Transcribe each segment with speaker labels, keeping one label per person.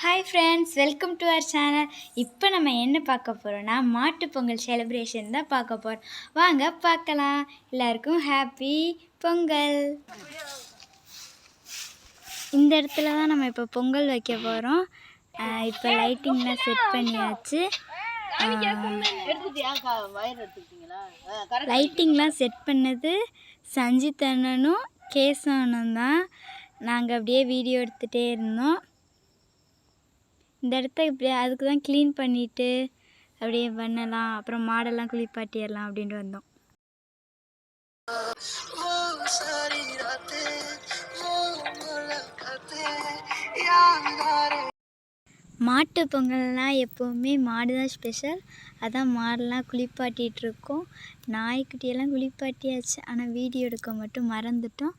Speaker 1: Hi friends, welcome to our channel. இப்போ நம்ம என்ன பார்க்க போகிறோன்னா மாட்டு பொங்கல் செலிப்ரேஷன் தான் பார்க்க போகிறோம். வாங்க பார்க்கலாம். எல்லாருக்கும் ஹாப்பி பொங்கல். இந்த இடத்துல தான் நம்ம இப்போ பொங்கல் வைக்க போகிறோம். இப்போ லைட்டிங்லாம் செட் பண்ணியாச்சு. லைட்டிங்லாம் செட் பண்ணது சஞ்சித் அண்ணனும் கேசவனும் தான். நாங்கள் அப்படியே வீடியோ எடுத்துகிட்டே இருந்தோம். இந்த இடத்த இப்படி அதுக்கு தான் க்ளீன் பண்ணிவிட்டு அப்படியே பண்ணலாம், அப்புறம் மாடெல்லாம் குளிப்பாட்டிடலாம் அப்படின்ட்டு வந்தோம். மாட்டு பொங்கல்னால் எப்போவுமே மாடு தான் ஸ்பெஷல். அதான் மாடெல்லாம் குளிப்பாட்டிகிட்ருக்கோம். நாய்க்குட்டியெல்லாம் குளிப்பாட்டியாச்சு, ஆனால் வீடியோ எடுக்க மட்டும் மறந்துட்டோம்.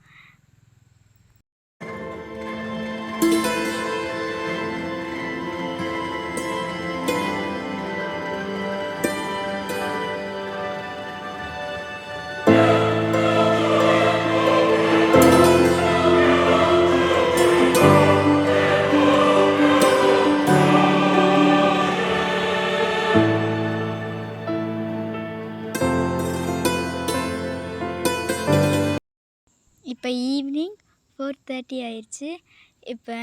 Speaker 1: இப்போ ஈவினிங் 4:30 ஆயிடுச்சு. இப்போ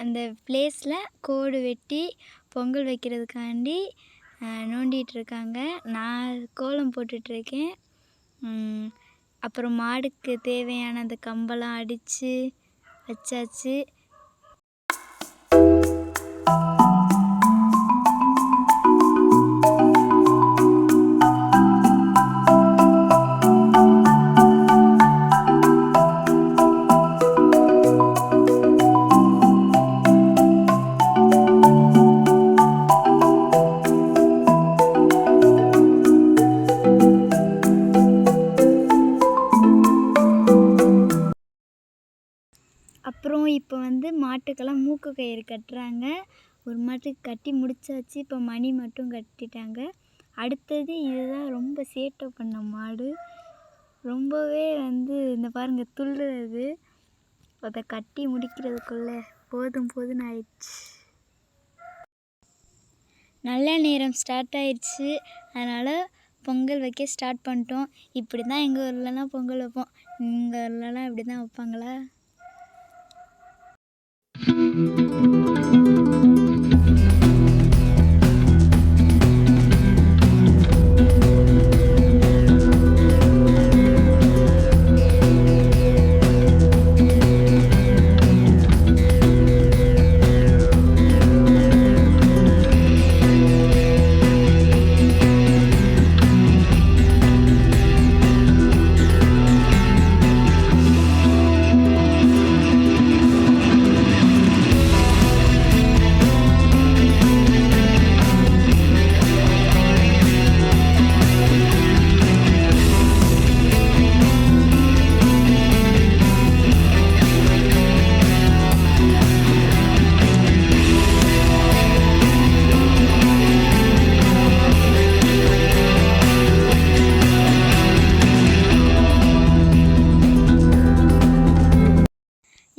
Speaker 1: அந்த பிளேஸில் கோடு வெட்டி பொங்கல் வைக்கிறதுக்காண்டி நோண்டிகிட்ருக்காங்க. நான் கோலம் போட்டுட்ருக்கேன். அப்புறம் மாடுக்கு தேவையான அந்த கம்பெல்லாம் அடித்து வச்சாச்சு. அப்புறம் இப்போ மாட்டுக்கெல்லாம் மூக்கு கயிறு கட்டுறாங்க. ஒரு மாட்டுக்கு கட்டி முடிச்சாச்சு. இப்போ மணி மட்டும் கட்டிட்டாங்க. அடுத்தது இதுதான் ரொம்ப சேட்டை பண்ண மாடு. ரொம்பவே இந்த பாருங்கள் துள்ளுறது. அதை கட்டி முடிக்கிறதுக்குள்ளே போதும்னு ஆயிடுச்சு. நல்ல நேரம் ஸ்டார்ட் ஆயிடுச்சு. அதனால் பொங்கல் வைக்க ஸ்டார்ட் பண்ணிட்டோம். இப்படி தான் எங்கள் ஊர்லலாம் பொங்கல் வைப்போம். எங்கள் ஊர்லலாம் இப்படி தான் வைப்பாங்களா?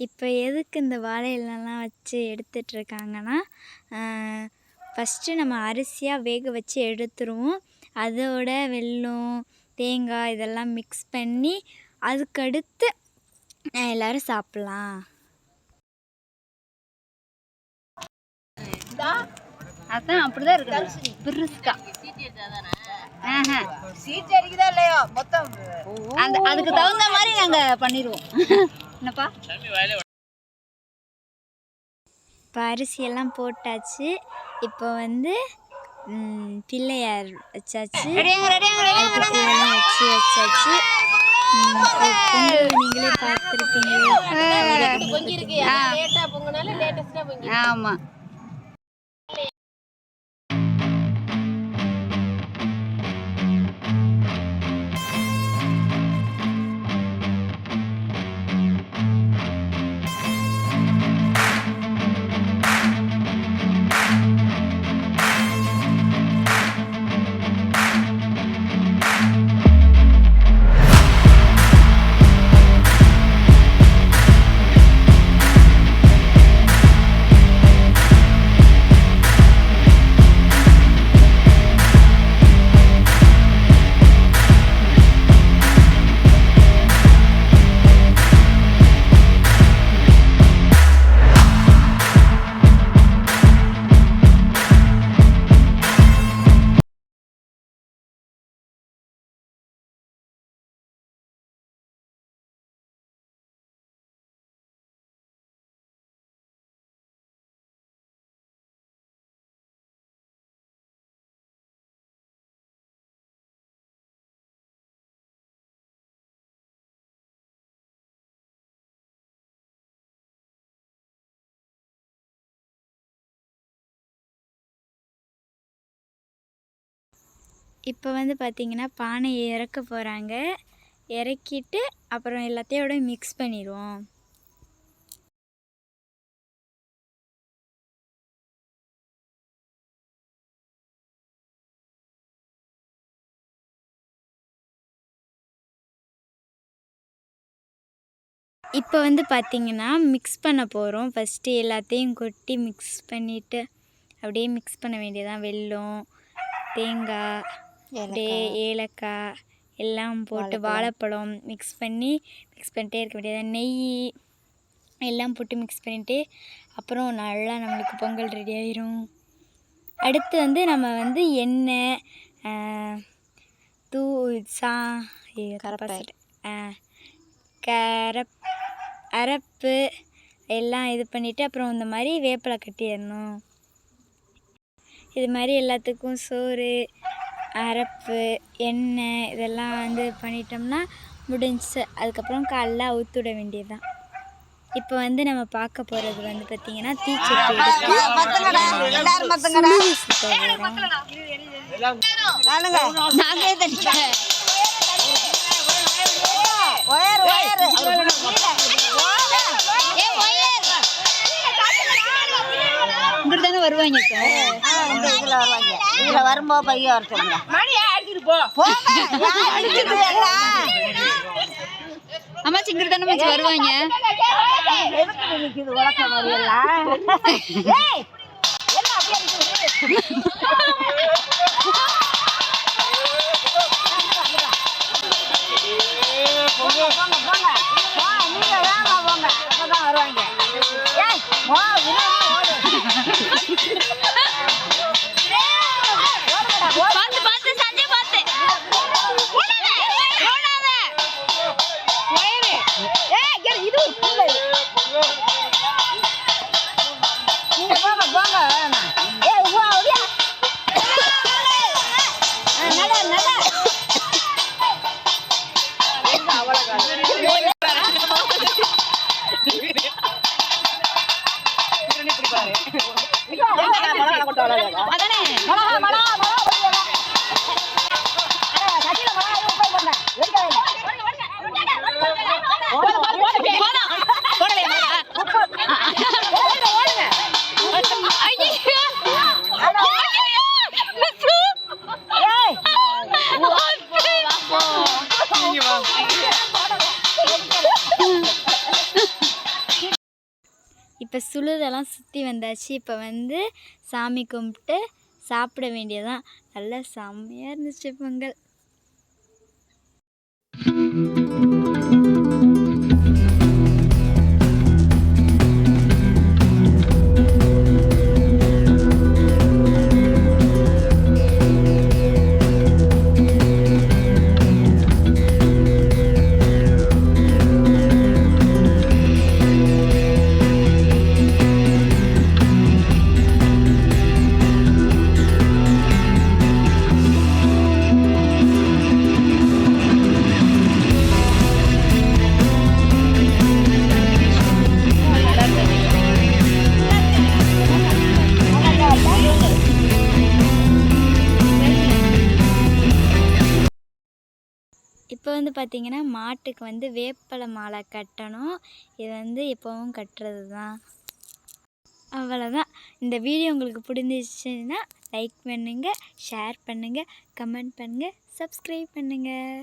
Speaker 1: இப்போ எதுக்கு இந்த வாழை இலைலாம் வச்சு எடுத்துகிட்ருக்காங்கன்னா, ஃபஸ்ட்டு நம்ம அரிசியாக வேக வச்சு எடுத்துருவோம். அதோட வெல்லம், தேங்காய் இதெல்லாம் மிக்ஸ் பண்ணி அதுக்கடுத்து எல்லோரும் சாப்பிட்லாம். அதான் அப்படிதான் இருக்கு. பிரிஸ்கா சீட் அடிக்குதா இல்லையோ மொத்தம் அதுக்கு தகுந்த மாதிரி நாங்கள் பண்ணிடுவோம். என்னப்பா, இப்போ அரிசியெல்லாம் போட்டாச்சு. இப்போ பிள்ளையார் வச்சாச்சு. வச்சாச்சு. நீங்களே பார்த்துருப்பீங்க. ஆமாம். இப்போ வந்து பார்த்திங்கன்னா பானையை இறக்க போகிறாங்க. இறக்கிட்டு அப்புறம் எல்லாத்தையோட மிக்ஸ் பண்ணிடுவோம். இப்போ வந்து பார்த்திங்கன்னா மிக்ஸ் பண்ண போகிறோம். ஃபஸ்ட்டு எல்லாத்தையும் கொட்டி மிக்ஸ் பண்ணிவிட்டு அப்படியே மிக்ஸ் பண்ண வேண்டியதான். வெல்லம், தேங்காய், அப்படியே ஏலக்காய் எல்லாம் போட்டு வாழைப்பழம் மிக்ஸ் பண்ணிட்டே இருக்க வேண்டியதான். நெய் எல்லாம் போட்டு மிக்ஸ் பண்ணிவிட்டு அப்புறம் நல்லா நம்மளுக்கு பொங்கல் ரெடி ஆயிரும். அடுத்து வந்து நம்ம வந்து எண்ணெய் அரப்பு எல்லாம் இது பண்ணிவிட்டு அப்புறம் இந்த மாதிரி வேப்பிலை கட்டிடணும். இது மாதிரி எல்லாத்துக்கும் சோறு, அரப்பு, எண்ணெய் இதெல்லாம் வந்து பண்ணிட்டோம்னா முடிஞ்சிச்சு. அதுக்கப்புறம் காலைல அவுத்துவிட வேண்டியது தான். இப்போ வந்து நம்ம பார்க்க போகிறது வந்து பார்த்திங்கன்னா தீச்சட்டி எடுத்து இங்கிட்டு வருவாங்க. வரும்போது பையன் வர சொல்லுங்க. அம்மாச்சி இங்கிட்டு தானே மச்சி வருவாங்க. இப்போ சுழுதெல்லாம் சுற்றி வந்தாச்சு. இப்போ வந்து சாமி கும்பிட்டு சாப்பிட வேண்டியதான். நல்லா செம்மையாக இருந்துச்சு பொங்கல். இப்போ வந்து பார்த்திங்கன்னா மாட்டுக்கு வந்து வேப்பலை மாலை கட்டணும். இது வந்து எப்போவும் கட்டுறது தான். அவ்வளோதான். இந்த வீடியோ உங்களுக்கு பிடிச்சிச்சின்னா லைக் பண்ணுங்கள், ஷேர் பண்ணுங்கள், கமெண்ட் பண்ணுங்கள், சப்ஸ்கிரைப் பண்ணுங்கள்.